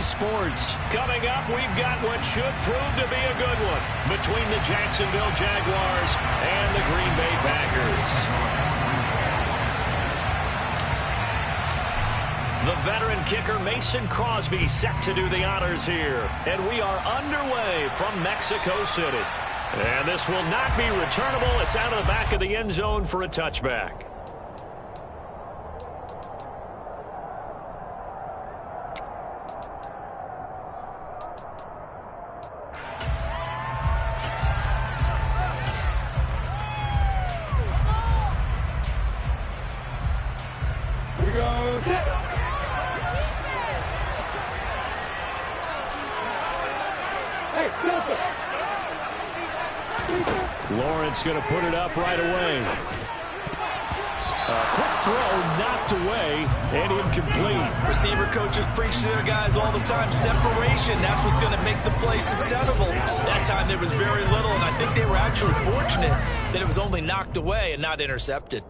Sports. Coming up, we've got what should prove to be a good one between the Jacksonville Jaguars and the Green Bay Packers. The veteran kicker Mason Crosby set to do the honors here. And we are underway from Mexico City. And this will not be returnable. It's out of the back of the end zone for a touchback. Lawrence going to put it up right away. Quick throw knocked away and incomplete. Receiver coaches preach to their guys all the time. Separation, that's what's going to make the play successful. That time there was very little, and I think they were actually fortunate that it was only knocked away and not intercepted.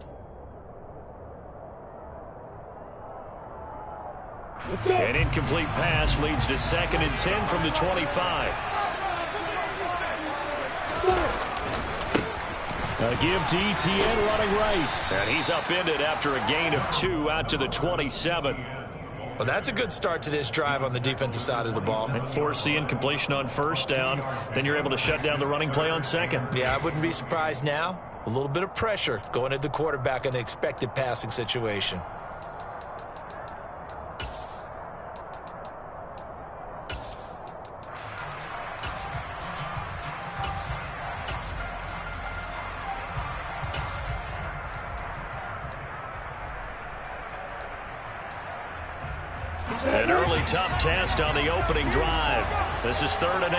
An incomplete pass leads to 2nd and 10 from the 25. A give to Etienne running right. And he's upended after a gain of 2 out to the 27. Well, that's a good start to this drive on the defensive side of the ball. And force the incompletion on 1st down. Then you're able to shut down the running play on 2nd. Yeah, I wouldn't be surprised now. A little bit of pressure going at the quarterback in an expected passing situation. An early tough test on the opening drive. This is 3rd and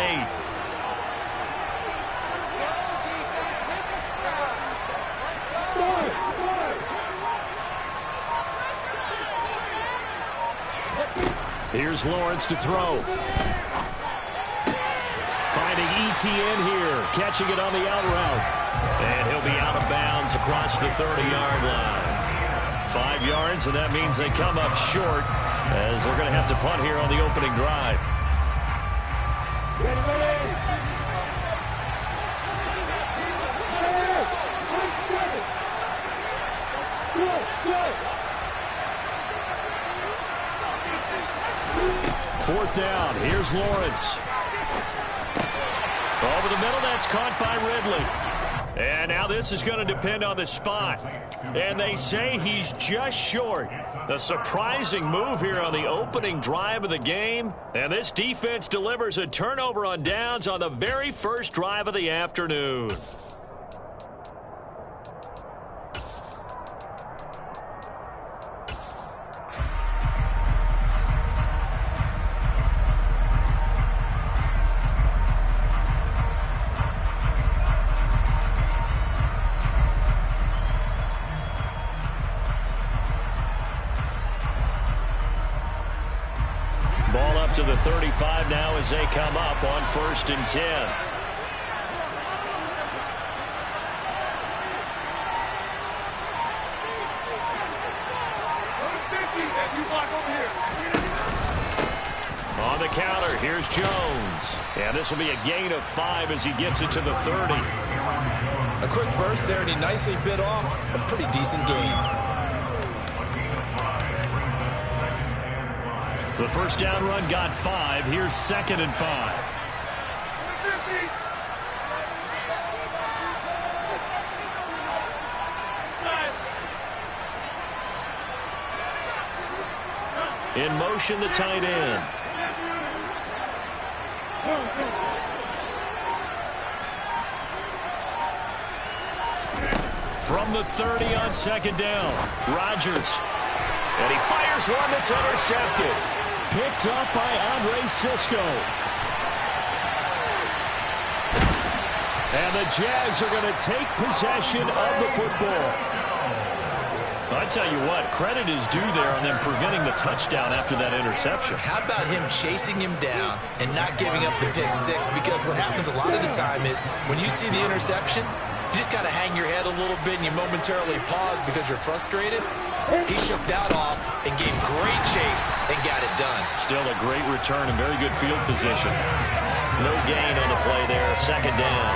8. Here's Lawrence to throw. Finding Etienne here, catching it on the out route. And he'll be out of bounds across the 30-yard line. 5 yards, and that means they come up short as they're going to have to punt here on the opening drive. Fourth down. Here's Lawrence. Over the middle, that's caught by Ridley. And now this is going to depend on the spot. And they say he's just short. A surprising move here on the opening drive of the game. And this defense delivers a turnover on downs on the very first drive of the afternoon. Ball up to the 35 now as they come up on 1st and 10. On the counter, here's Jones. And this will be a gain of 5 as he gets it to the 30. A quick burst there, and he nicely bit off a pretty decent gain. The first down run got 5. Here's 2nd and 5. In motion, the tight end. From the 30 on 2nd down, Rodgers. And he fires one that's intercepted. Picked up by Andre Cisco. And the Jags are going to take possession of the football. I tell you what, credit is due there on them preventing the touchdown after that interception. How about him chasing him down and not giving up the pick six? Because what happens a lot of the time is when you see the interception, You just kind of hang your head a little bit and you momentarily pause because you're frustrated. He shook that off and gave great chase and got it done. Still a great return and very good field position. No gain on the play there. Second down.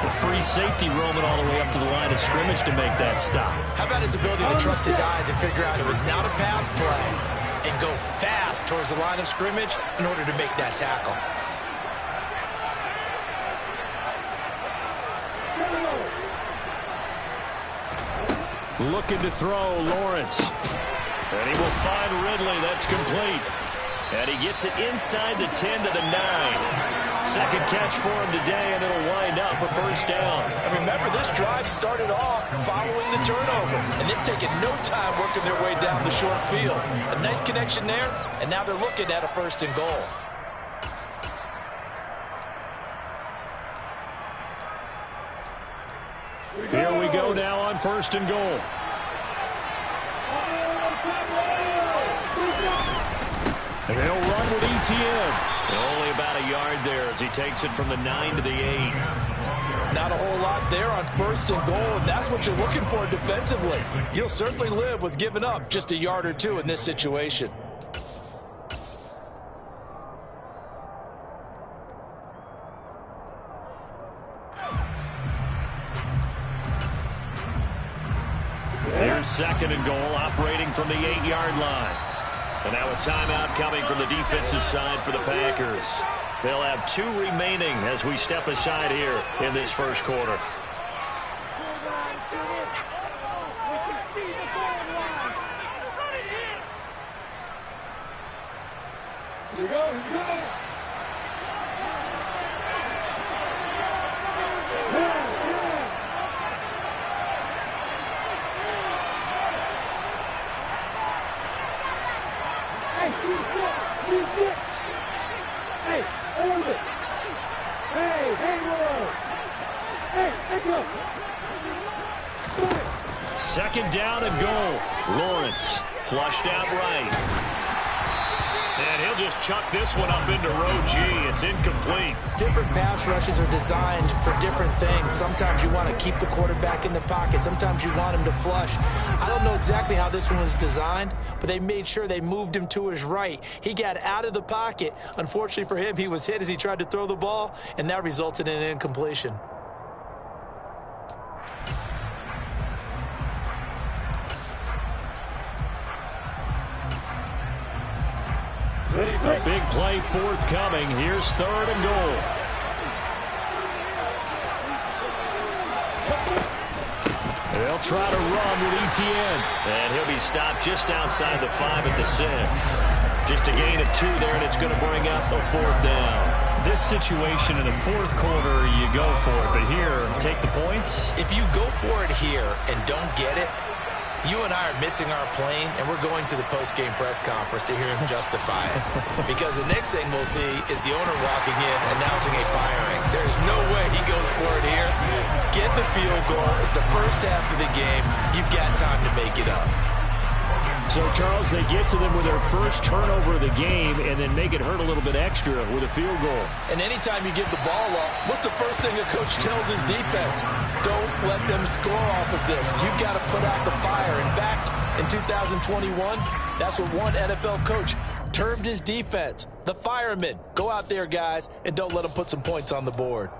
The free safety roaming all the way up to the line of scrimmage to make that stop. How about his ability to trust his eyes and figure out it was not a pass play and go fast towards the line of scrimmage in order to make that tackle. Looking to throw, Lawrence. And he will find Ridley. That's complete. And he gets it inside the 10 to the 9. Second catch for him today, and it'll wind up a first down. And remember, this drive started off following the turnover, and they've taken no time working their way down the short field. A nice connection there, and now they're looking at a first and goal. Here we go now on first and goal. And they'll run with Etienne. Only about a yard there as he takes it from the 9 to the 8. Not a whole lot there on first and goal, and that's what you're looking for defensively. You'll certainly live with giving up just a yard or two in this situation. There's second and goal, operating from the 8-yard line. And now a timeout coming from the defensive side for the Packers. They'll have 2 remaining as we step aside here in this first quarter. Here we go. Second down and goal. Lawrence flushed out right. And he'll just chuck this one up into row G. It's incomplete. Different pass rushes are designed for different things. Sometimes you want to keep the quarterback in the pocket. Sometimes you want him to flush. I don't know exactly how this one was designed, but they made sure they moved him to his right. He got out of the pocket. Unfortunately for him, he was hit as he tried to throw the ball, and that resulted in an incompletion. A big play forthcoming. Here's third and goal. They'll try to run with Etienne. And he'll be stopped just outside the 5 at the 6. Just a gain of 2 there, and it's going to bring up a 4th down. This situation in the 4th quarter, you go for it. But here, take the points. If you go for it here and don't get it, you and I are missing our plane, and we're going to the post-game press conference to hear him justify it. Because the next thing we'll see is the owner walking in, announcing a firing. There's no way he goes for it here. Get the field goal. It's the first half of the game. You've got time to make it up. So, Charles, they get to them with their first turnover of the game and then make it hurt a little bit extra with a field goal. And anytime you give the ball up, what's the first thing a coach tells his defense? Don't let them score off of this. You've got to put out the fire. In fact, in 2021, that's what one NFL coach termed his defense. The firemen. Go out there, guys, and don't let them put some points on the board.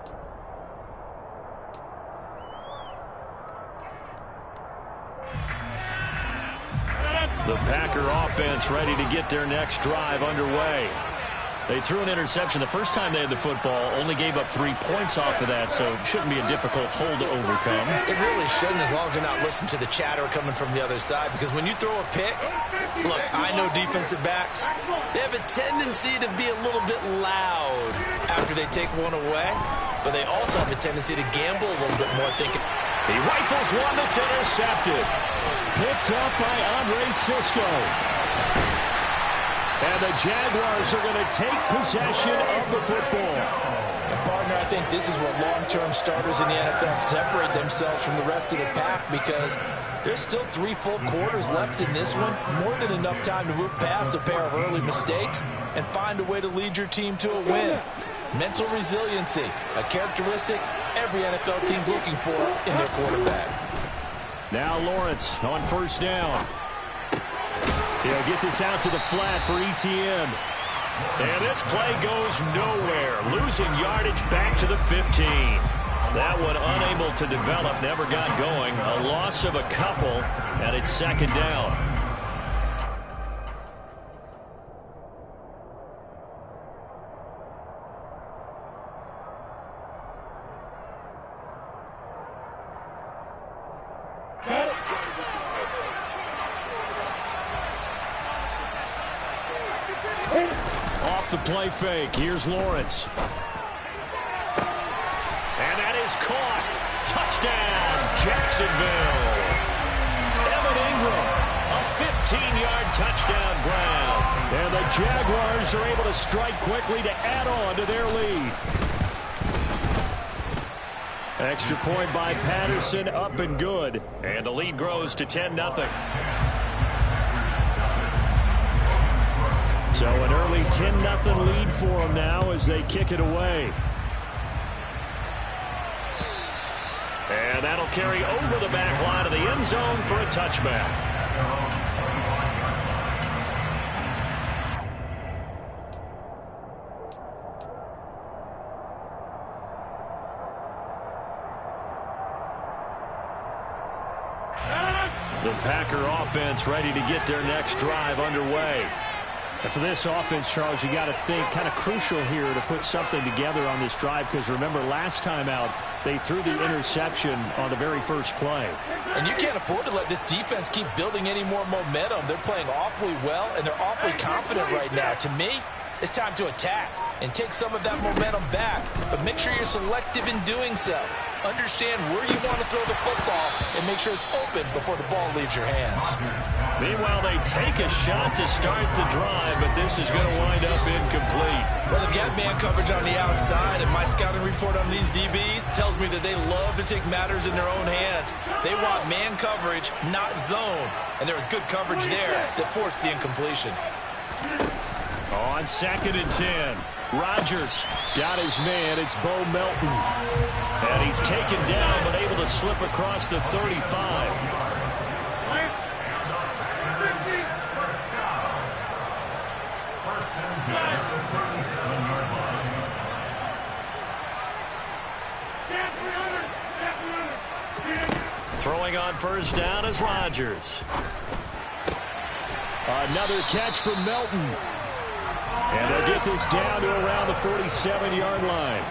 The Packer offense ready to get their next drive underway. They threw an interception the first time they had the football, only gave up 3 points off of that, so it shouldn't be a difficult hole to overcome. It really shouldn't, as long as you're not listening to the chatter coming from the other side, because when you throw a pick, look, I know defensive backs, they have a tendency to be a little bit loud after they take one away, but they also have a tendency to gamble a little bit more, thinking. He rifles one that's intercepted. Picked up by Andre Cisco. And the Jaguars are going to take possession of the football. And, partner, I think this is where long-term starters in the NFL separate themselves from the rest of the pack, because there's still 3 full quarters left in this one. More than enough time to move past a pair of early mistakes and find a way to lead your team to a win. Mental resiliency, a characteristic every NFL team's looking for in their quarterback. Now Lawrence on first down. He'll get this out to the flat for Etienne. And this play goes nowhere. Losing yardage back to the 15. That one unable to develop, never got going. A loss of a couple, and it's second down. Off the play fake. Here's Lawrence. And that is caught. Touchdown, Jacksonville. Evan Ingram, a 15-yard touchdown grab. And the Jaguars are able to strike quickly to add on to their lead. Extra point by Patterson, up and good. And the lead grows to 10-0. So an early 10-0 lead for them now as they kick it away. And that'll carry over the back line of the end zone for a touchback. The Packer offense ready to get their next drive underway. And for this offense, Charles, you got to think kind of crucial here to put something together on this drive, because remember last time out they threw the interception on the very first play. And you can't afford to let this defense keep building any more momentum. They're playing awfully well, and they're awfully confident right now. To me, it's time to attack and take some of that momentum back, but make sure you're selective in doing so. Understand where you want to throw the football and make sure it's open before the ball leaves your hands. Meanwhile, they take a shot to start the drive, but this is going to wind up incomplete. Well, they've got man coverage on the outside, and my scouting report on these DBs tells me that they love to take matters in their own hands. They want man coverage, not zone, and there was good coverage there that forced the incompletion. On 2nd and 10, Rodgers got his man. It's Bo Melton. And he's taken down but able to slip across the 35. Throwing on first down is Rodgers. Another catch from Melton. And they'll get this down to around the 47-yard line.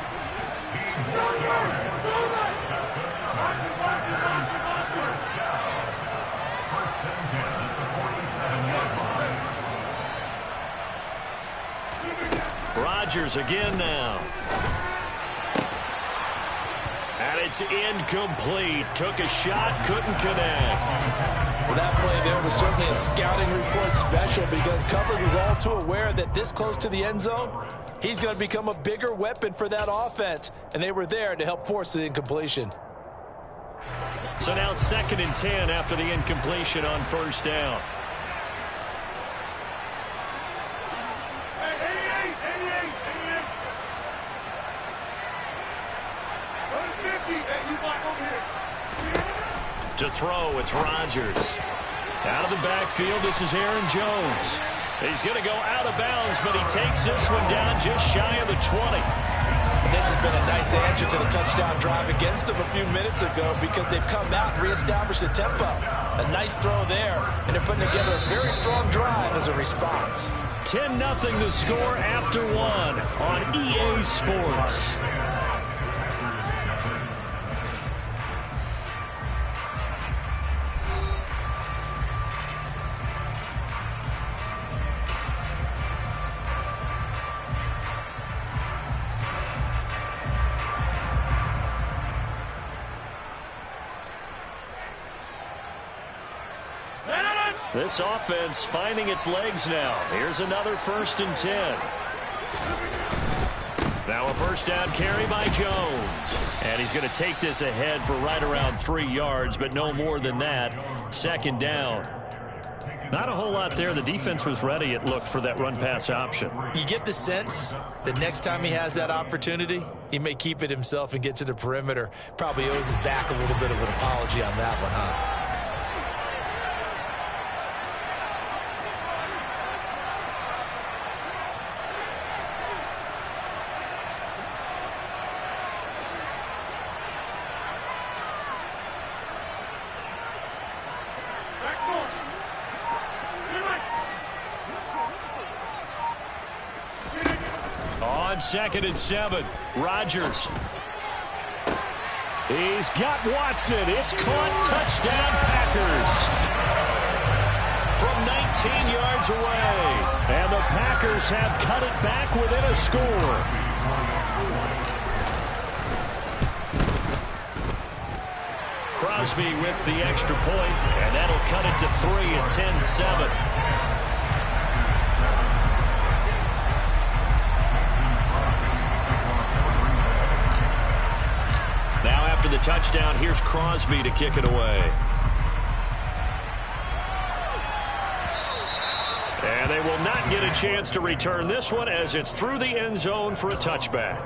Rodgers again now. And it's incomplete. Took a shot, couldn't connect. Well, that play there was certainly a scouting report special, because coverage was all too aware that this close to the end zone, he's going to become a bigger weapon for that offense, and they were there to help force the incompletion. So now 2nd and 10 after the incompletion on first down. To throw, it's Rodgers. Out of the backfield, this is Aaron Jones. He's going to go out of bounds, but he takes this one down just shy of the 20. And this has been a nice answer to the touchdown drive against them a few minutes ago, because they've come out and reestablished the tempo. A nice throw there, and they're putting together a very strong drive as a response. 10-0 the score after one on EA Sports. This offense finding its legs now. Here's another 1st and 10. Now a first down carry by Jones. And he's going to take this ahead for right around 3 yards, but no more than that. 2nd down. Not a whole lot there. The defense was ready, it looked, for that run-pass option. You get the sense that next time he has that opportunity, he may keep it himself and get to the perimeter. Probably owes his back a little bit of an apology on that one, huh? On 2nd and 7, Rodgers. He's got Watson. It's caught. Touchdown, Packers. From 19 yards away. And the Packers have cut it back within a score. Crosby with the extra point, and that'll cut it to 3 at 10-7. After the touchdown, here's Crosby to kick it away. And they will not get a chance to return this one as it's through the end zone for a touchback.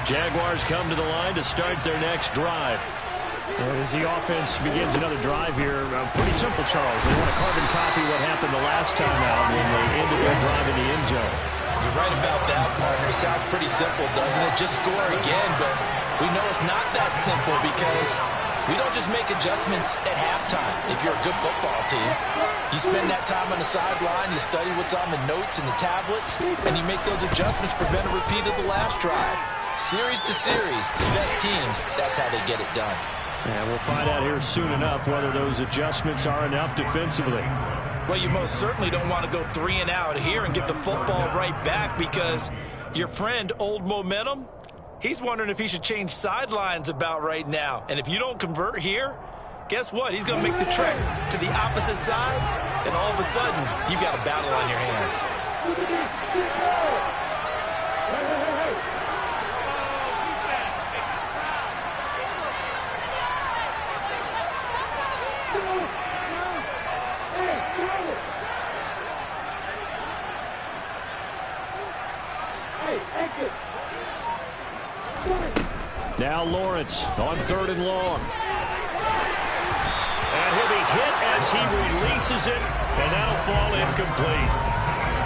Jaguars come to the line to start their next drive. As the offense begins another drive here, pretty simple, Charles. They want to carbon copy what happened the last time out when they ended their drive in the end zone. You're right about that, partner. Sounds pretty simple, doesn't it? Just score again, but we know it's not that simple because we don't just make adjustments at halftime. If you're a good football team, you spend that time on the sideline, you study what's on the notes and the tablets, and you make those adjustments, prevent a repeat of the last drive. Series to series, the best teams, that's how they get it done. And we'll find out here soon enough whether those adjustments are enough defensively. Well, you most certainly don't want to go 3 and out here and get the football right back because your friend, Old Momentum, he's wondering if he should change sidelines about right now. And if you don't convert here, guess what? He's going to make the trek to the opposite side, and all of a sudden, you've got a battle on your hands. Now Lawrence on 3rd and long. And he'll be hit as he releases it, and that'll fall incomplete.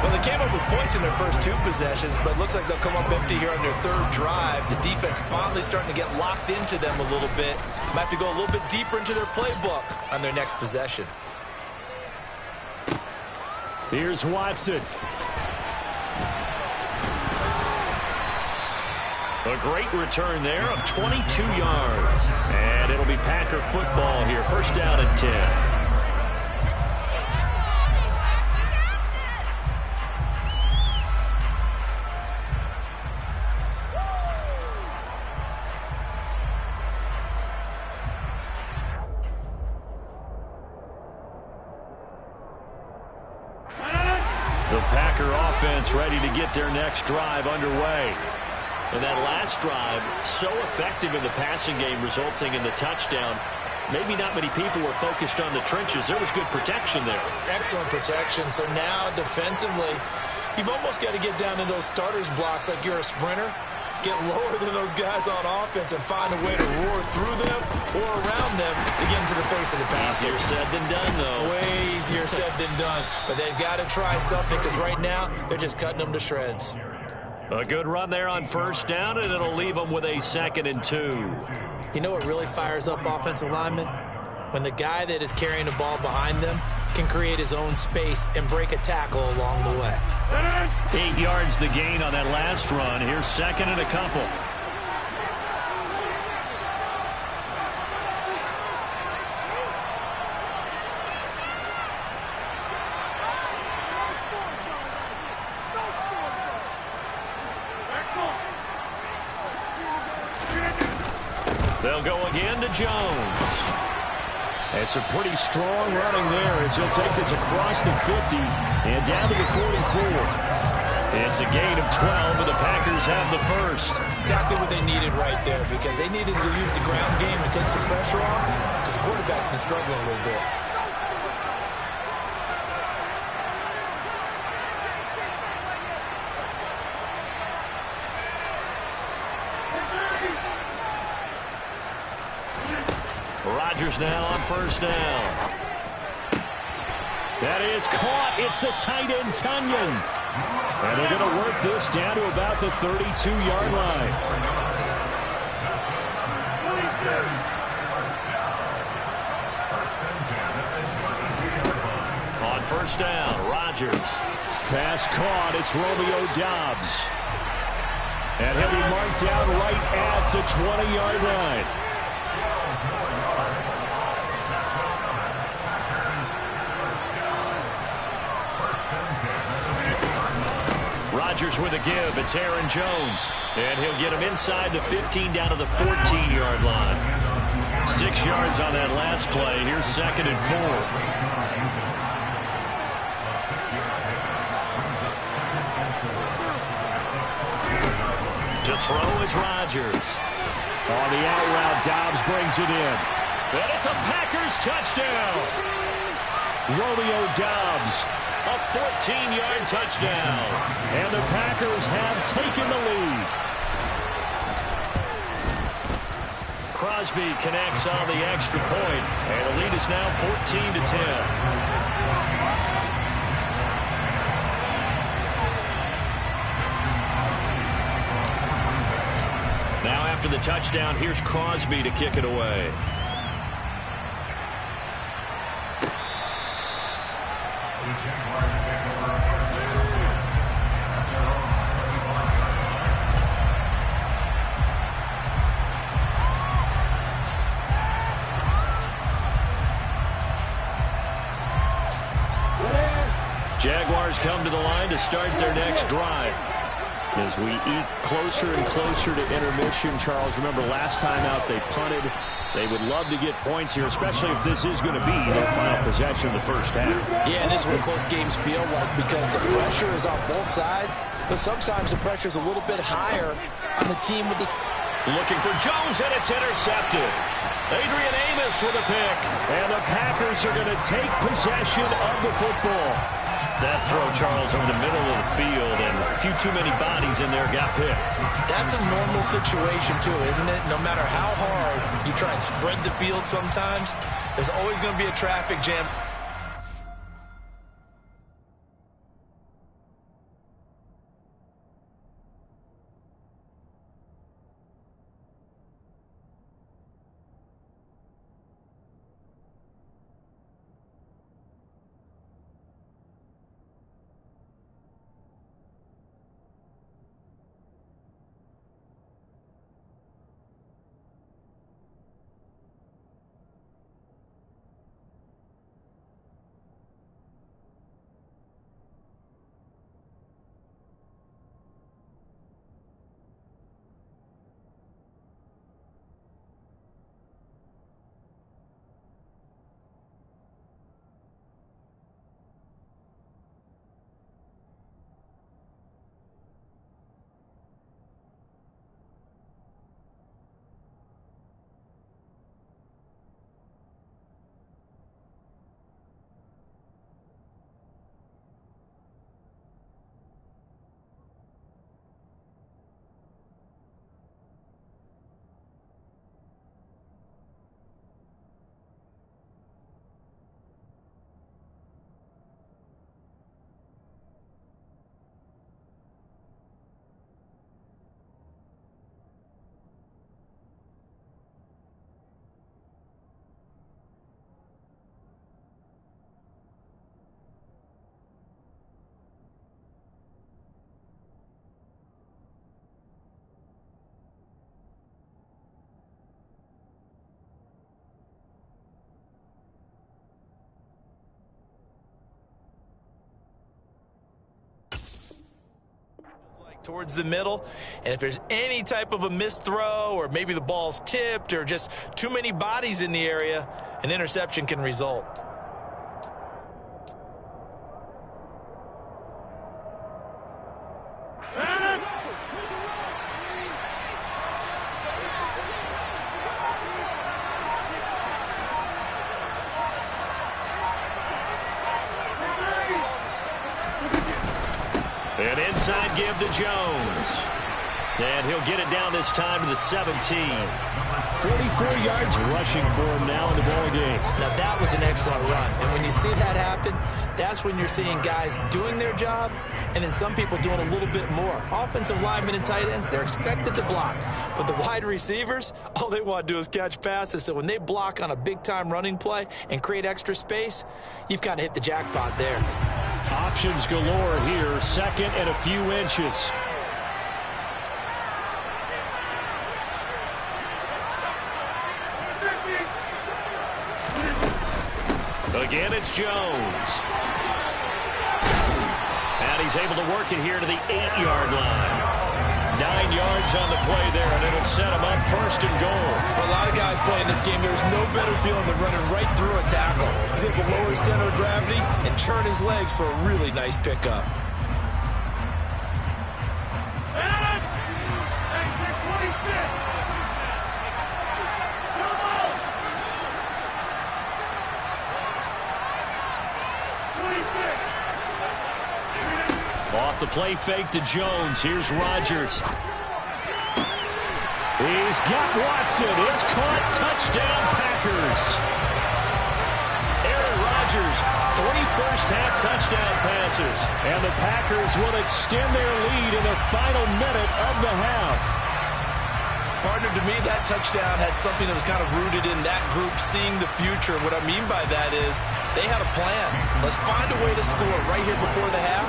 Well, they came up with points in their first 2 possessions, but it looks like they'll come up empty here on their 3rd drive. The defense finally starting to get locked into them a little bit. Might have to go a little bit deeper into their playbook on their next possession. Here's Watson. A great return there of 22 yards. And it'll be Packer football here. First down and 10. The Packer offense ready to get their next drive underway. And that last drive, so effective in the passing game, resulting in the touchdown. Maybe not many people were focused on the trenches. There was good protection there. Excellent protection. So now, defensively, you've almost got to get down in those starters blocks like you're a sprinter. Get lower than those guys on offense and find a way to roar through them or around them to get into the face of the passer. Easier said than done, though. Way easier said than done. But they've got to try something because right now, they're just cutting them to shreds. A good run there on first down, and it'll leave them with a 2nd and 2. You know what really fires up offensive linemen? When the guy that is carrying the ball behind them can create his own space and break a tackle along the way. 8 yards the gain on that last run. Here's 2nd and a couple. They'll go again to Jones. It's a pretty strong running there as he'll take this across the 50 and down to the 44. It's a gain of 12, and the Packers have the first. Exactly what they needed right there, because they needed to use the ground game to take some pressure off, because the quarterback's been struggling a little bit. Rodgers now on first down. That is caught. It's the tight end, Tunyon. And they're going to work this down to about the 32-yard line. On first down, Rodgers. Pass caught. It's Romeo Doubs. And he'll be marked down right at the 20-yard line. Rodgers with a give. It's Aaron Jones. And he'll get him inside the 15 down to the 14-yard line. 6 yards on that last play. Here's 2nd and 4. To throw is Rodgers. On the out route, Doubs brings it in. And it's a Packers touchdown. Romeo Doubs. A 14-yard touchdown. And the Packers have taken the lead. Crosby connects on the extra point. And the lead is now 14-10. Now after the touchdown, here's Crosby to kick it away. Jaguars come to the line to start their next drive. As we eat closer and closer to intermission, Charles, remember last time out they punted. They would love to get points here, especially if this is going to be their final possession of the first half. Yeah, and this is what close games feel like, because the pressure is on both sides, but sometimes the pressure is a little bit higher on the team with this. Looking for Jones, and it's intercepted. Adrian Amos with a pick. And the Packers are going to take possession of the football. That throw, Charles, over the middle of the field, and a few too many bodies in there got picked. That's a normal situation, too, isn't it? No matter how hard you try and spread the field sometimes, there's always going to be a traffic jam. Towards the middle, and if there's any type of a missed throw, or maybe the ball's tipped, or just too many bodies in the area, an interception can result. inside give to Jones. And he'll get it down this time to the 17. 44 yards rushing for him now in the ball game. Now, that was an excellent run. And when you see that happen, that's when you're seeing guys doing their job and then some people doing a little bit more. Offensive linemen and tight ends, they're expected to block. But the wide receivers, all they want to do is catch passes. So when they block on a big-time running play and create extra space, you've kind of hit the jackpot there. Options galore here. Second and a few inches. Again, it's Jones. And he's able to work it here to the 8-yard line. 9 yards on the play there, and it'll set him up first and goal. For a lot of guys playing this game, there's no better feeling than running right through a tackle. He's able to lower his center of gravity and turn his legs for a really nice pickup. Off the play fake to Jones. Here's Rodgers. He's got Watson. It's caught. Touchdown, Packers. Aaron Rodgers, 3 first-half touchdown passes. And the Packers will extend their lead in the final minute of the half. Partner, to me, that touchdown had something that was kind of rooted in that group seeing the future. What I mean by that is they had a plan. Let's find a way to score right here before the half.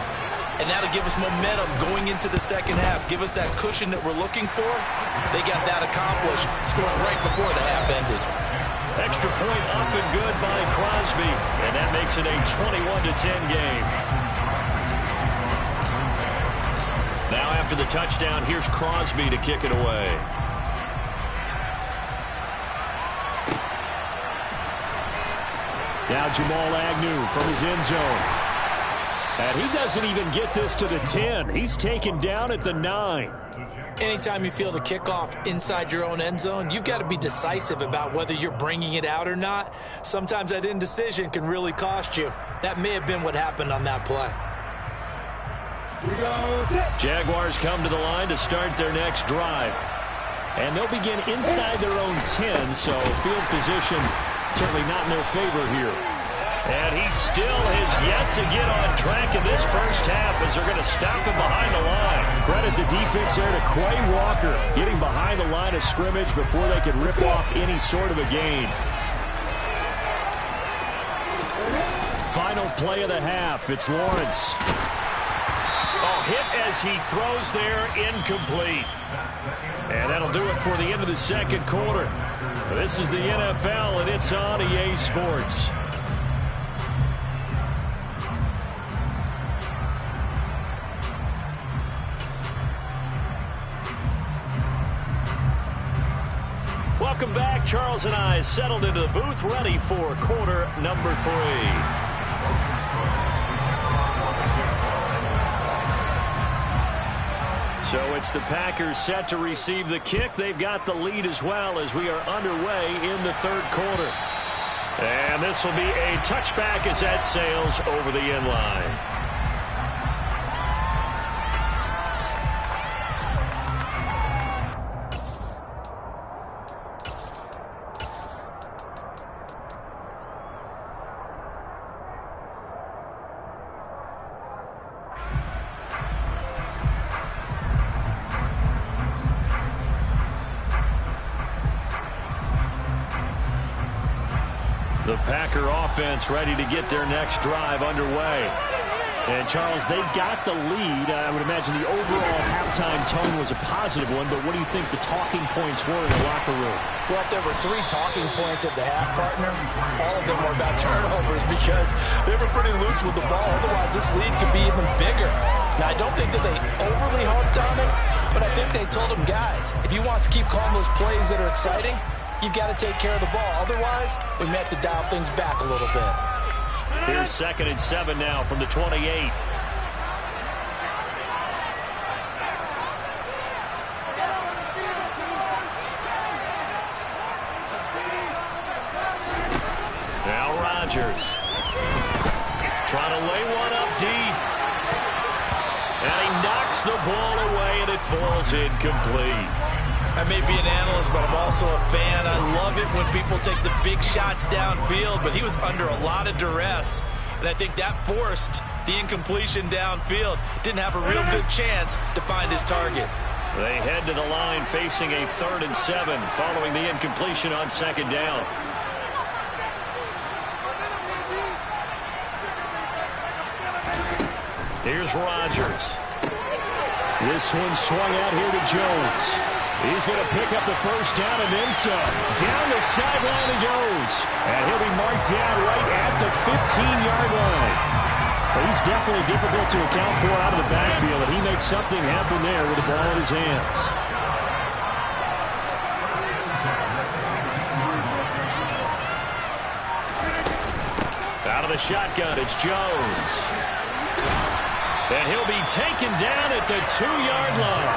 And that'll give us momentum going into the second half. Give us that cushion that we're looking for. They got that accomplished, scoring right before the half ended. Extra point up and good by Crosby. And that makes it a 21-10 game. Now after the touchdown, here's Crosby to kick it away. Now Jamal Agnew from his end zone. And he doesn't even get this to the 10. He's taken down at the 9. Anytime you feel the kickoff inside your own end zone, you've got to be decisive about whether you're bringing it out or not. Sometimes that indecision can really cost you. That may have been what happened on that play. Jaguars come to the line to start their next drive. And they'll begin inside their own 10, so field position certainly not in their favor here. And he still has yet to get on track in this first half as they're going to stop him behind the line. Credit the defense there to Quay Walker, getting behind the line of scrimmage before they could rip off any sort of a gain. Final play of the half. It's Lawrence. Oh, hit as he throws there, incomplete. And that'll do it for the end of the second quarter. This is the NFL, and it's on EA Sports. Welcome back. Charles and I settled into the booth, ready for quarter number 3. So it's the Packers set to receive the kick. They've got the lead as well as we are underway in the third quarter. And this will be a touchback as that sails over the end line. The Packer offense ready to get their next drive underway. And, Charles, they've got the lead. I would imagine the overall halftime tone was a positive one, but what do you think the talking points were in the locker room? Well, if there were 3 talking points at the half, partner, all of them were about turnovers because they were pretty loose with the ball. Otherwise, this lead could be even bigger. Now, I don't think that they overly harped on it, but I think they told them, guys, if you want to keep calling those plays that are exciting, you've got to take care of the ball. Otherwise, we may have to dial things back a little bit. Here's 2nd and 7 now from the 28. Now Rodgers trying to lay one up deep. And he knocks the ball away, and it falls incomplete. I may be an analyst, but I'm also a fan. I love it when people take the big shots downfield, but he was under a lot of duress, and I think that forced the incompletion downfield. Didn't have a real good chance to find his target. They head to the line facing a 3rd and 7 following the incompletion on 2nd down. Here's Rodgers. This one swung out here to Jones. He's going to pick up the 1st down and then some. Down the sideline he goes. And he'll be marked down right at the 15-yard line. Well, he's definitely difficult to account for out of the backfield, and he makes something happen there with the ball in his hands. Out of the shotgun, it's Jones. And he'll be taken down at the 2-yard line.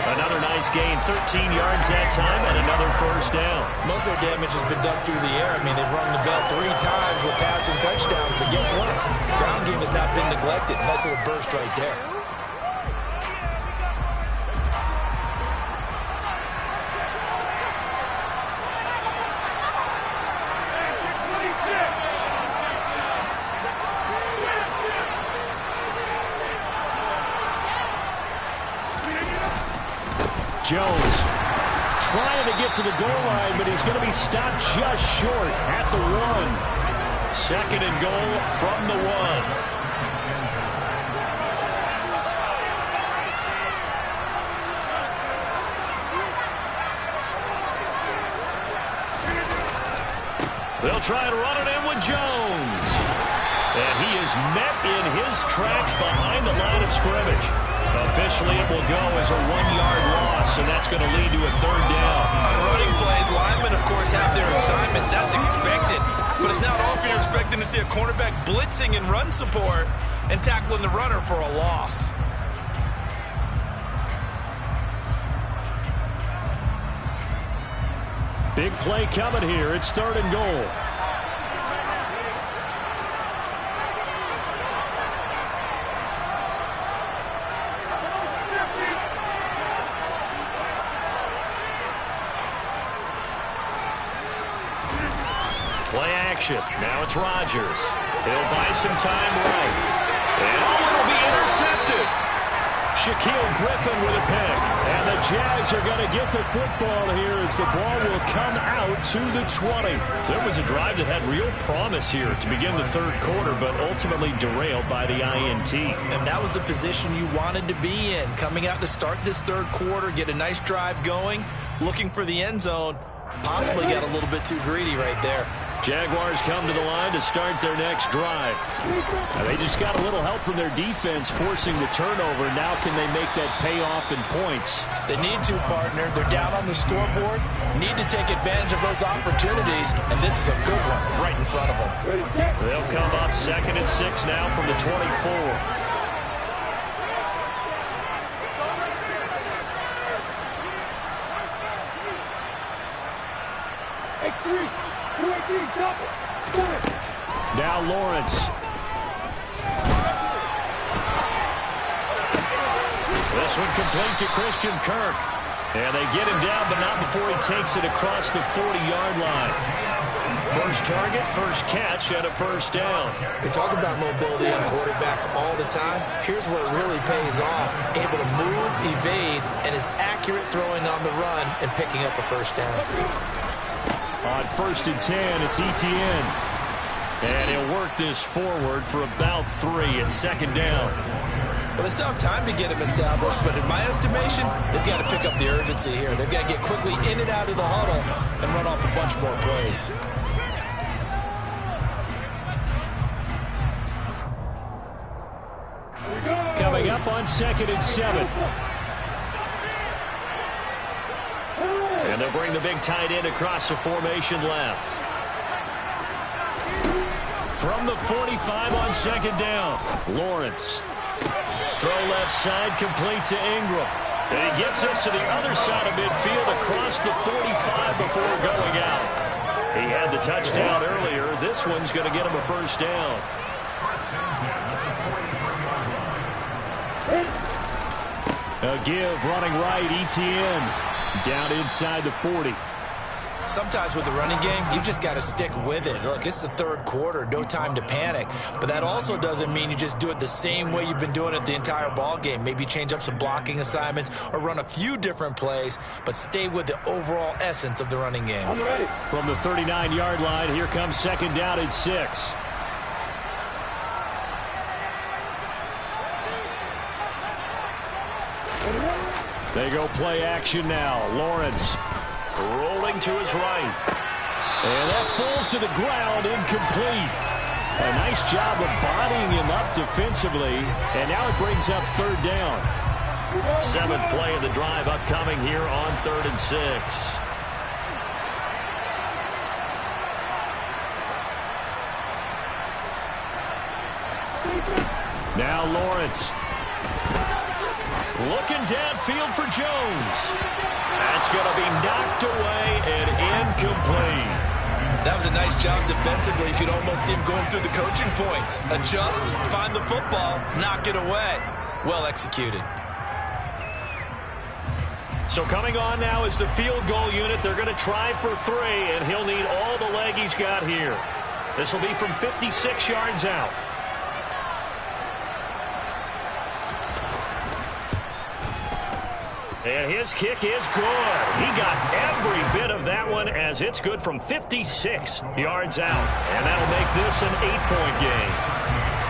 Another nice gain, 13 yards that time, and another 1st down. Most of their damage has been done through the air. I mean, they've rung the bell 3 times with passing touchdowns, but guess what? The ground game has not been neglected. Nice little burst right there. Jones trying to get to the goal line, but he's going to be stopped just short at the 1. 2nd and goal from the 1. They'll try to run it in with Jones. And he is met in his tracks behind the line of scrimmage. Officially, it will go as a 1-yard loss, and that's going to lead to a 3rd down. On running plays, linemen, of course, have their assignments. That's expected. But it's not often you're expecting to see a cornerback blitzing in run support and tackling the runner for a loss. Big play coming here. It's 3rd and goal. Play action. Now it's Rodgers. He'll buy some time right. And it'll be intercepted. Shaquill Griffin with a pick. And the Jags are going to get the football here as the ball will come out to the 20. So it was a drive that had real promise here to begin the 3rd quarter, but ultimately derailed by the INT. And that was the position you wanted to be in. Coming out to start this 3rd quarter, get a nice drive going, looking for the end zone. Possibly got a little bit too greedy right there. Jaguars come to the line to start their next drive. They just got a little help from their defense forcing the turnover. Now can they make that pay off in points? They need to, partner. They're down on the scoreboard. Need to take advantage of those opportunities, and this is a good one right in front of them. They'll come up 2nd and 6 now from the 24. Now Lawrence. This one complete to Christian Kirk. And they get him down, but not before he takes it across the 40-yard line. First target, first catch, and a 1st down. We talk about mobility in quarterbacks all the time. Here's where it really pays off. Able to move, evade, and is accurate throwing on the run and picking up a 1st down. On 1st and 10, it's Etienne. And he'll work this forward for about 3 at 2nd down. Well, they still have time to get him established, but in my estimation, they've got to pick up the urgency here. They've got to get quickly in and out of the huddle and run off a bunch more plays. Coming up on 2nd and 7. And they'll bring the big tight end across the formation left. From the 45 on 2nd down, Lawrence. Throw left side, complete to Ingram. And he gets us to the other side of midfield across the 45 before going out. He had the touchdown earlier. This one's going to get him a 1st down. A give running right, Etienne. Down inside the 40. Sometimes with the running game, you've just got to stick with it. Look, it's the third quarter, no time to panic. But that also doesn't mean you just do it the same way you've been doing it the entire ball game. Maybe change up some blocking assignments or run a few different plays, but stay with the overall essence of the running game. From the 39-yard line, here comes second down and 6. They go play action now. Lawrence rolling to his right. And that falls to the ground, incomplete. A nice job of bodying him up defensively. And now it brings up third down. 7th play of the drive upcoming here on 3rd and 6. Now Lawrence. Looking downfield for Jones. That's going to be knocked away and incomplete. That was a nice job defensively. You could almost see him going through the coaching points. Adjust, find the football, knock it away. Well executed. So coming on now is the field goal unit. They're going to try for 3, and he'll need all the leg he's got here. This will be from 56 yards out. And his kick is good. He got every bit of that one as it's good from 56 yards out. And that'll make this an 8-point game.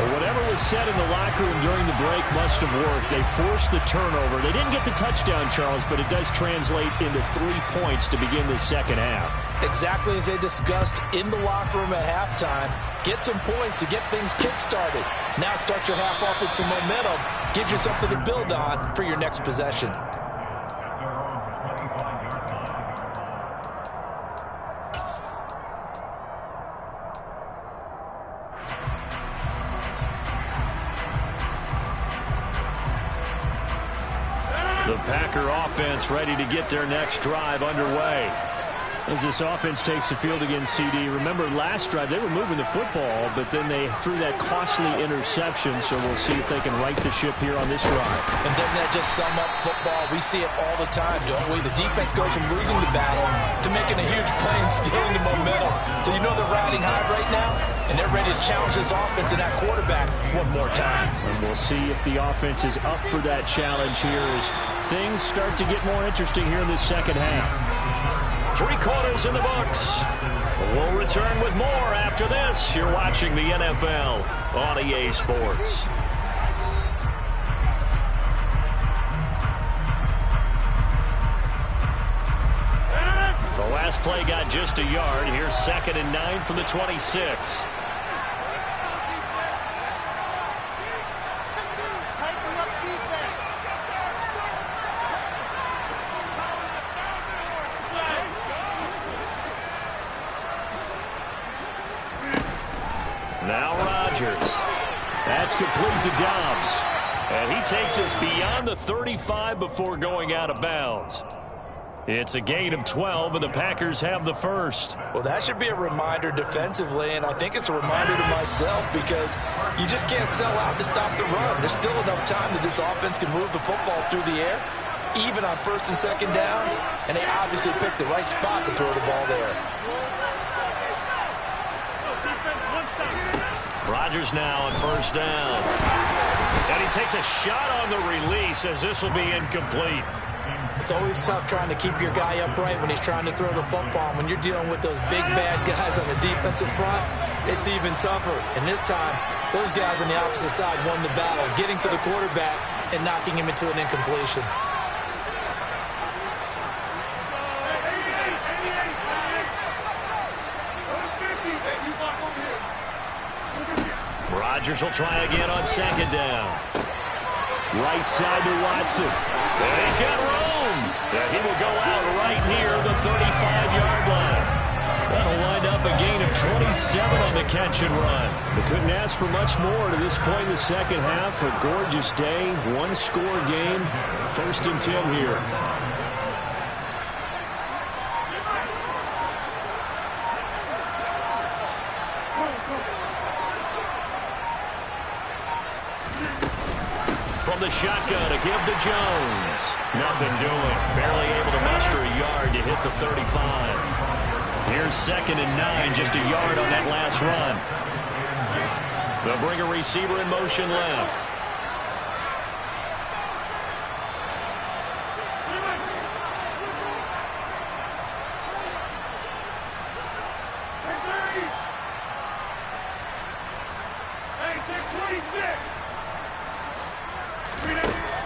Well, whatever was said in the locker room during the break must have worked. They forced the turnover. They didn't get the touchdown, Charles, but it does translate into 3 points to begin the second half. Exactly as they discussed in the locker room at halftime. Get some points to get things kick-started. Now start your half off with some momentum. Gives you something to build on for your next possession. The Packer offense ready to get their next drive underway. As this offense takes the field against CD, remember last drive they were moving the football, but then they threw that costly interception, so we'll see if they can right the ship here on this drive. And doesn't that just sum up football? We see it all the time, don't we? The defense goes from losing the battle to making a huge play and stealing the momentum. So you know they're riding high right now, and they're ready to challenge this offense and that quarterback one more time. And we'll see if the offense is up for that challenge here as things start to get more interesting here in the second half. 3 quarters in the books. We'll return with more after this. You're watching the NFL on EA Sports. The last play got just a yard. Here's 2nd and 9 from the 26. Now Rodgers. That's complete to Dobbs. And he takes us beyond the 35 before going out of bounds. It's a gain of 12, and the Packers have the first. Well, that should be a reminder defensively, and I think it's a reminder to myself because you just can't sell out to stop the run. There's still enough time that this offense can move the football through the air, even on 1st and 2nd downs, and they obviously picked the right spot to throw the ball there. Rodgers now on 1st down. And he takes a shot on the release as this will be incomplete. It's always tough trying to keep your guy upright when he's trying to throw the football. When you're dealing with those big, bad guys on the defensive front, it's even tougher. And this time, those guys on the opposite side won the battle, getting to the quarterback and knocking him into an incompletion. Rodgers will try again on 2nd down. Right side to Watson. And he's got room. And he will go out right near the 35-yard line. That'll wind up a gain of 27 on the catch and run. They couldn't ask for much more to this point in the second half. A gorgeous day, 1-score game. 1st and 10 here. From From the shotgun, a give to Jones. Nothing doing. Barely able to muster a yard to hit the 35. Here's 2nd and 9, just a yard on that last run. They'll bring a receiver in motion left.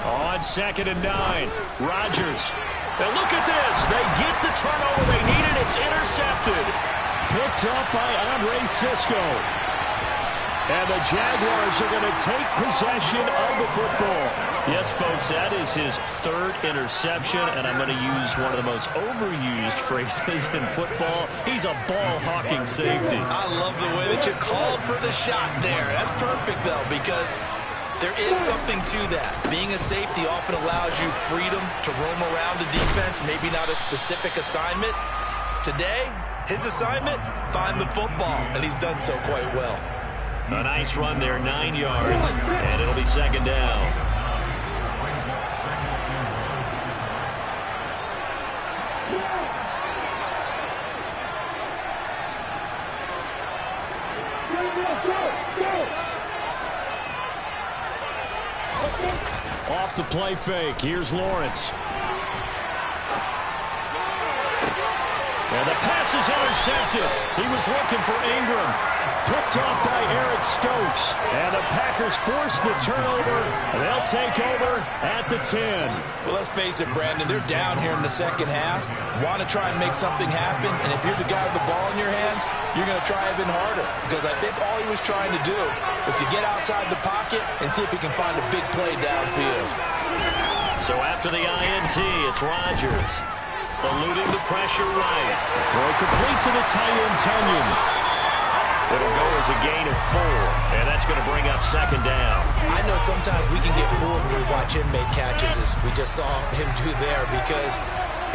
On 2nd and 9, Rodgers. And look at this. They get the turnover they needed. It's intercepted. Picked up by Andre Cisco. And the Jaguars are going to take possession of the football. Yes, folks, that is his 3rd interception, and I'm going to use one of the most overused phrases in football. He's a ball-hawking safety. I love the way that you called for the shot there. That's perfect, though, because there is something to that. Being a safety often allows you freedom to roam around the defense, maybe not a specific assignment. Today, his assignment, find the football, and he's done so quite well. A nice run there, 9 yards, and it'll be 2nd down. Off the play fake, here's Lawrence. And the pass is intercepted. He was looking for Ingram. Picked off by Eric Stokes. And the Packers force the turnover. And they'll take over at the 10. Well, let's face it, Brandon. They're down here in the second half. Want to try and make something happen. And if you're the guy with the ball in your hands, you're going to try even harder. Because I think all he was trying to do was to get outside the pocket and see if he can find a big play downfield. So after the INT, it's Rodgers. Eluding the pressure right. Throw complete to the tight end, Tunyon. It'll go as a gain of 4, and that's going to bring up 2nd down. I know sometimes we can get fooled when we watch him make catches, as we just saw him do there, because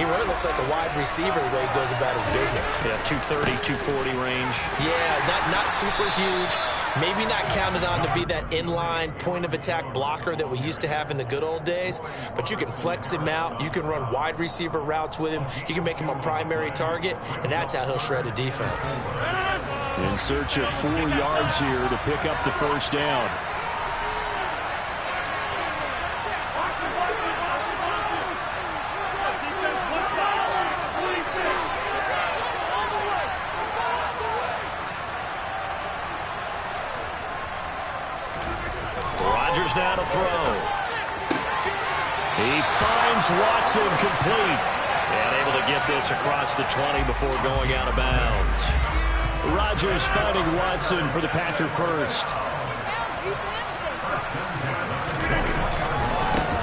he really looks like a wide receiver the way he goes about his business. Yeah, 230, 240 range. Yeah, not super huge. Maybe not counted on to be that inline point-of-attack blocker that we used to have in the good old days, but you can flex him out. You can run wide receiver routes with him. You can make him a primary target, and that's how he'll shred a defense. In search of 4 yards here to pick up the 1st down. Rodgers now to throw. He finds Watson complete. And able to get this across the 20 before going out of bounds. Rodgers finding Watson for the Packer first.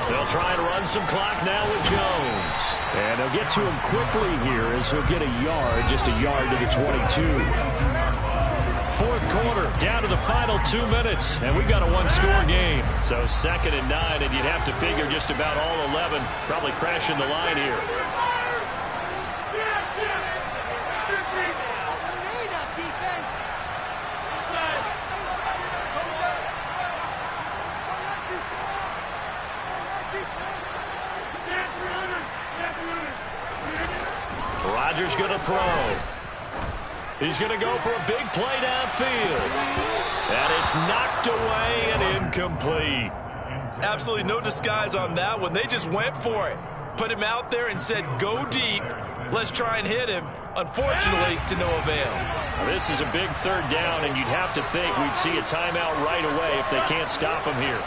They'll try and run some clock now with Jones. And they'll get to him quickly here as he'll get a yard, just a yard to the 22. 4th quarter, down to the final 2 minutes, and we've got a 1-score game. So 2nd and 9, and you'd have to figure just about all 11 probably crashing the line here. Rodgers going to throw. He's going to go for a big play downfield. And it's knocked away and incomplete. Absolutely no disguise on that one. They just went for it. Put him out there and said, go deep. Let's try and hit him. Unfortunately, to no avail. Now, this is a big 3rd down, and you'd have to think we'd see a timeout right away if they can't stop him here.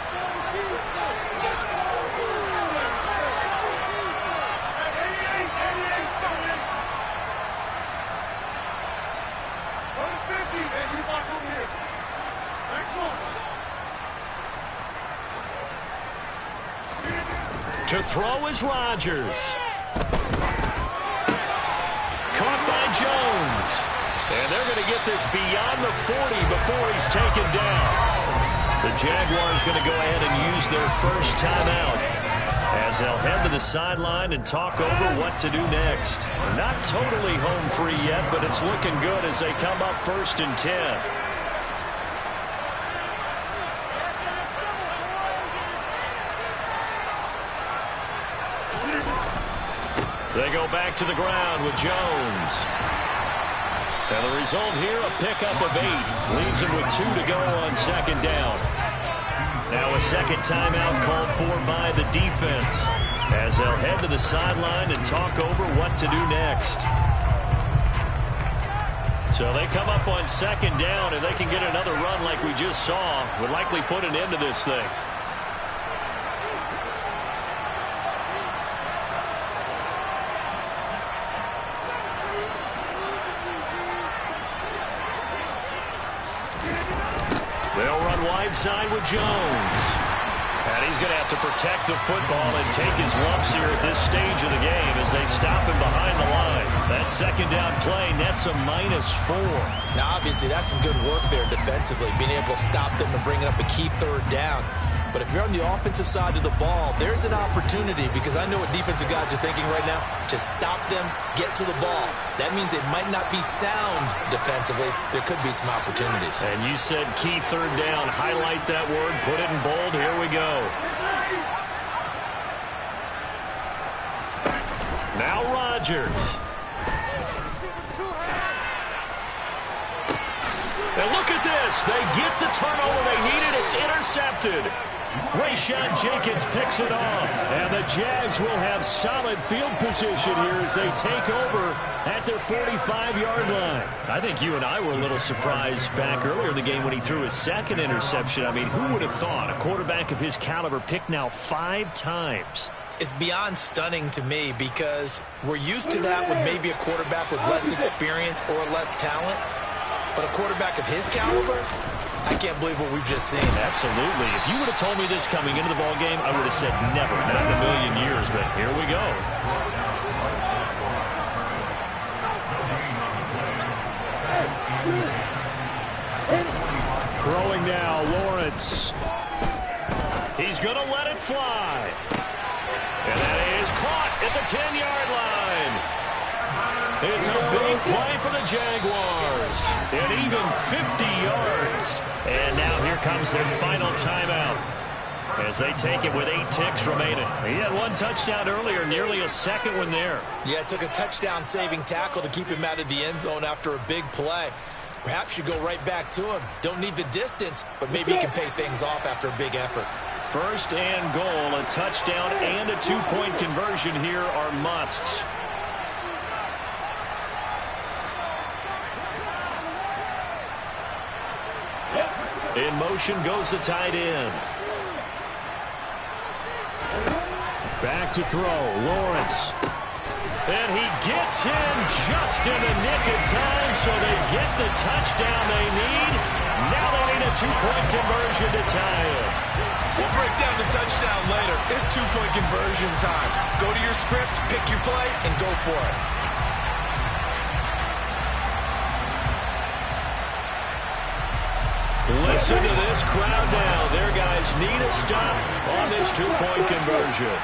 To throw is Rodgers. Caught by Jones. And they're going to get this beyond the 40 before he's taken down. The Jaguars going to go ahead and use their first timeout as they'll head to the sideline and talk over what to do next. Not totally home free yet, but it's looking good as they come up 1st and 10. go back to the ground with Jones. And the result here, a pickup of 8. Leaves him with 2 to go on second down. Now a second timeout called for by the defense, as they'll head to the sideline and talk over what to do next. So they come up on second down, and they can get another run like we just saw. Would likely put an end to this thing. They'll run wide side with Jones. And he's going to have to protect the football and take his lumps here at this stage of the game as they stop him behind the line. That second down play nets a -4. Now, obviously, that's some good work there defensively, being able to stop them and bring up a key third down. But if you're on the offensive side of the ball, there's an opportunity, because I know what defensive guys are thinking right now. Just stop them, get to the ball. That means they might not be sound defensively. There could be some opportunities. And you said key third down. Highlight that word. Put it in bold. Here we go. Now Rodgers. And look at this. They get the turnover they needed. It's intercepted. Rayshawn Jenkins picks it off. And the Jags will have solid field position here as they take over at their 45-yard line. I think you and I were a little surprised back earlier in the game when he threw his second interception. I mean, who would have thought a quarterback of his caliber picked now 5 times? It's beyond stunning to me, because we're used to that with maybe a quarterback with less experience or less talent. But a quarterback of his caliber, I can't believe what we've just seen. Absolutely. If you would have told me this coming into the ballgame, I would have said never, not in a million years. But here we go. Throwing now, Lawrence. He's going to let it fly. And that is caught at the 10-yard line. It's a big play for the Jaguars. And even 50 yards. And now here comes their final timeout as they take it with 8 ticks remaining. He had 1 touchdown earlier, nearly a second one there. Yeah, it took a touchdown-saving tackle to keep him out of the end zone after a big play. Perhaps you go right back to him. Don't need the distance, but maybe he can pay things off after a big effort. First and goal, a touchdown and a 2-point conversion here are musts. In motion goes the tight end. Back to throw, Lawrence. And he gets in just in the nick of time, so they get the touchdown they need. Now they need a 2-point conversion to tie it. We'll break down the touchdown later. It's 2-point conversion time. Go to your script, pick your play, and go for it. Listen to this crowd now. Their guys need a stop on this 2-point conversion.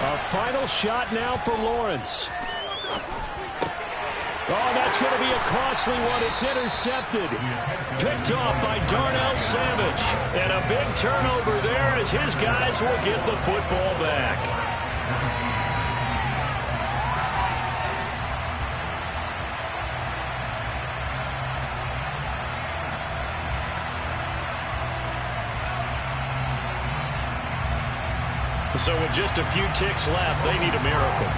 A final shot now for Lawrence. Oh, that's going to be a costly one. It's intercepted. Picked off by Darnell Savage. And a big turnover there as his guys will get the football back. So with just a few ticks left, they need a miracle.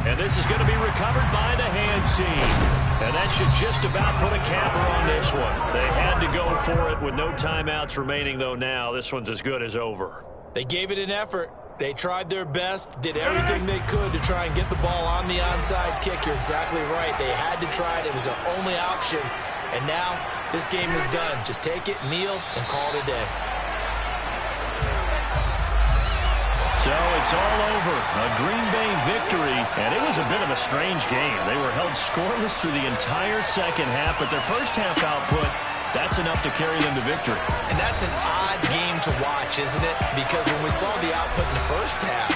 And this is going to be recovered by the hands team. And that should just about put a capper on this one. They had to go for it with no timeouts remaining, though now. This one's as good as over. They gave it an effort. They tried their best, did everything they could to try and get the ball on the onside kick. You're exactly right. They had to try it. It was their only option. And now this game is done. Just take it, kneel, and call it a day. So it's all over. A Green Bay victory. And it was a bit of a strange game. They were held scoreless through the entire second half, but their first half output That's enough to carry them to victory. And that's an odd game to watch, isn't it? Because when we saw the output in the first half,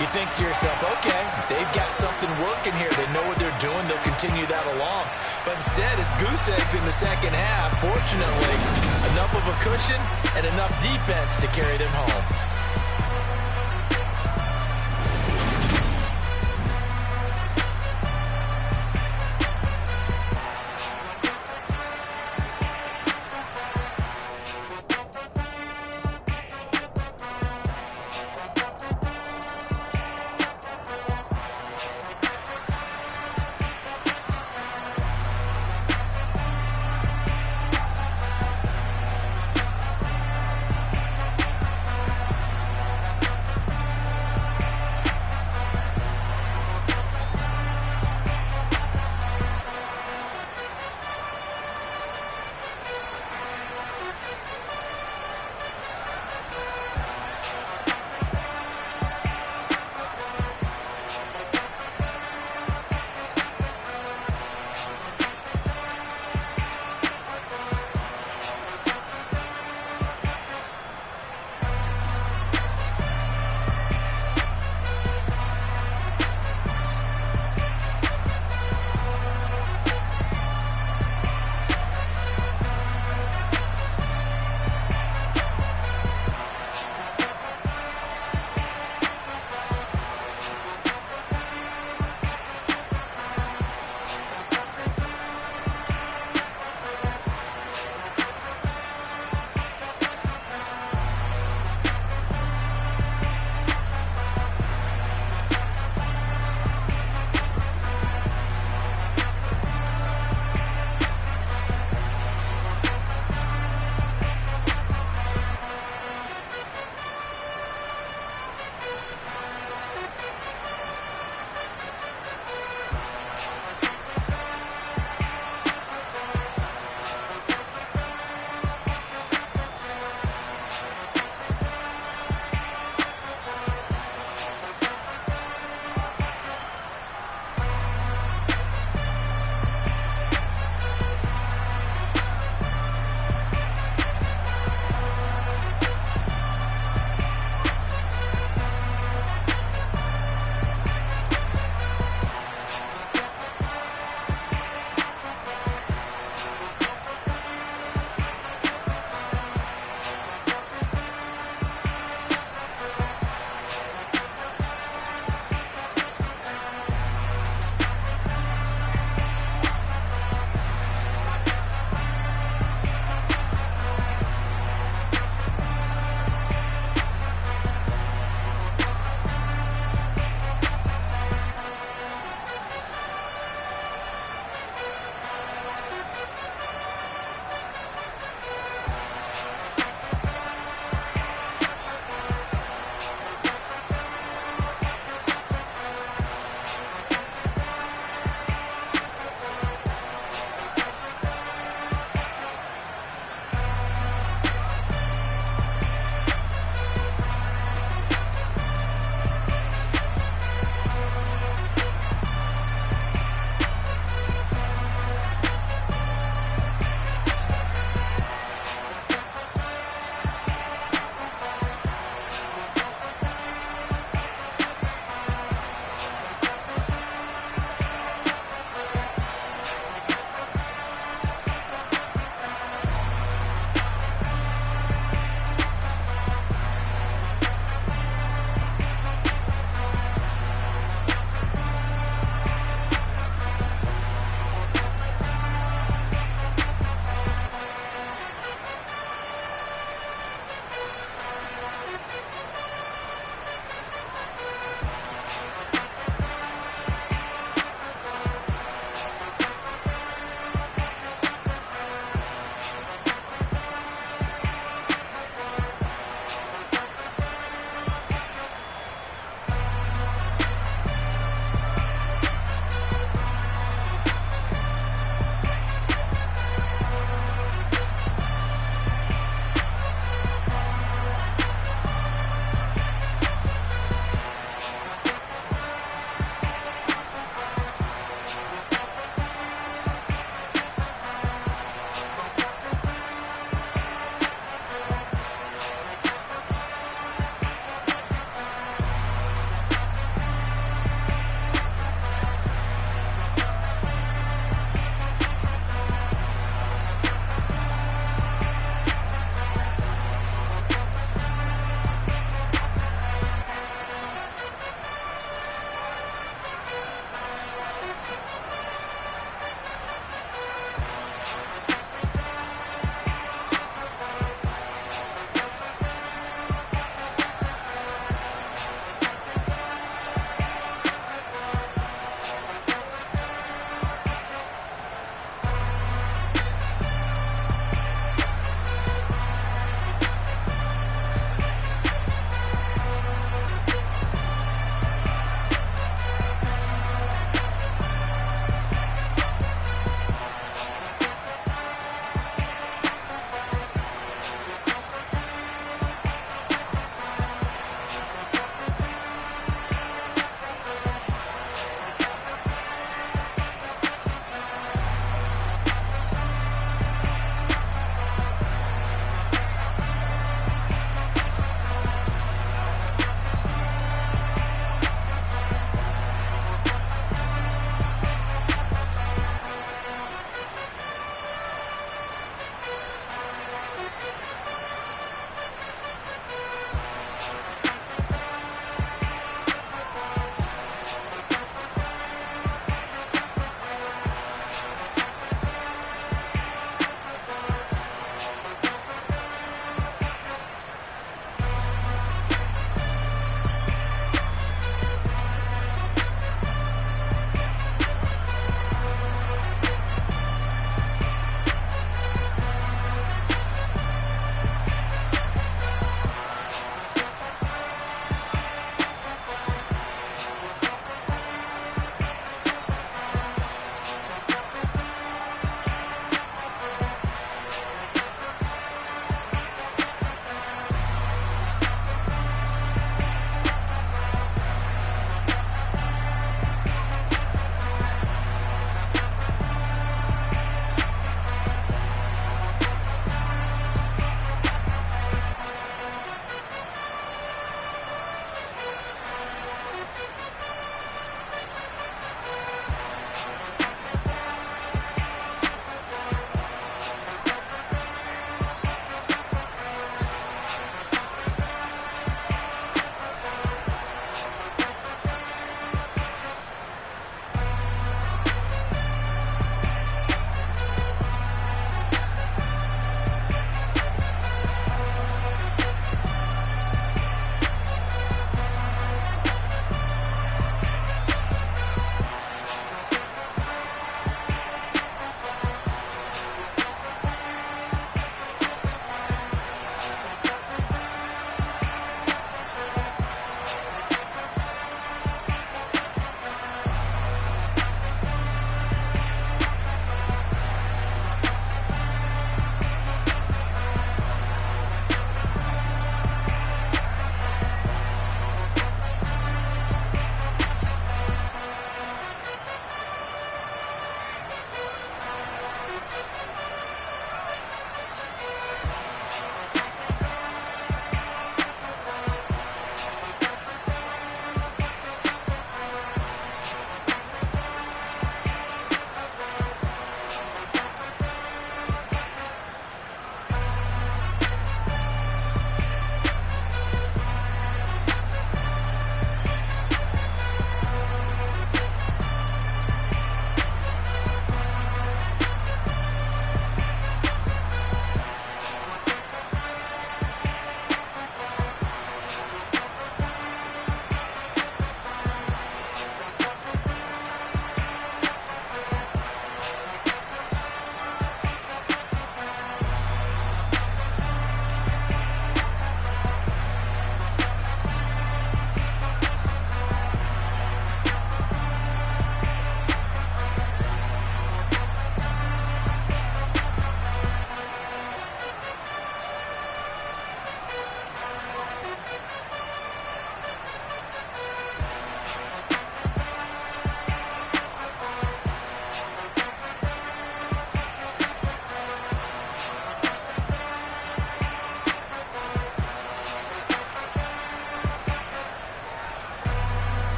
you think to yourself, okay, they've got something working here. They know what they're doing. They'll continue that along. But instead, it's goose eggs in the second half. Fortunately, enough of a cushion and enough defense to carry them home.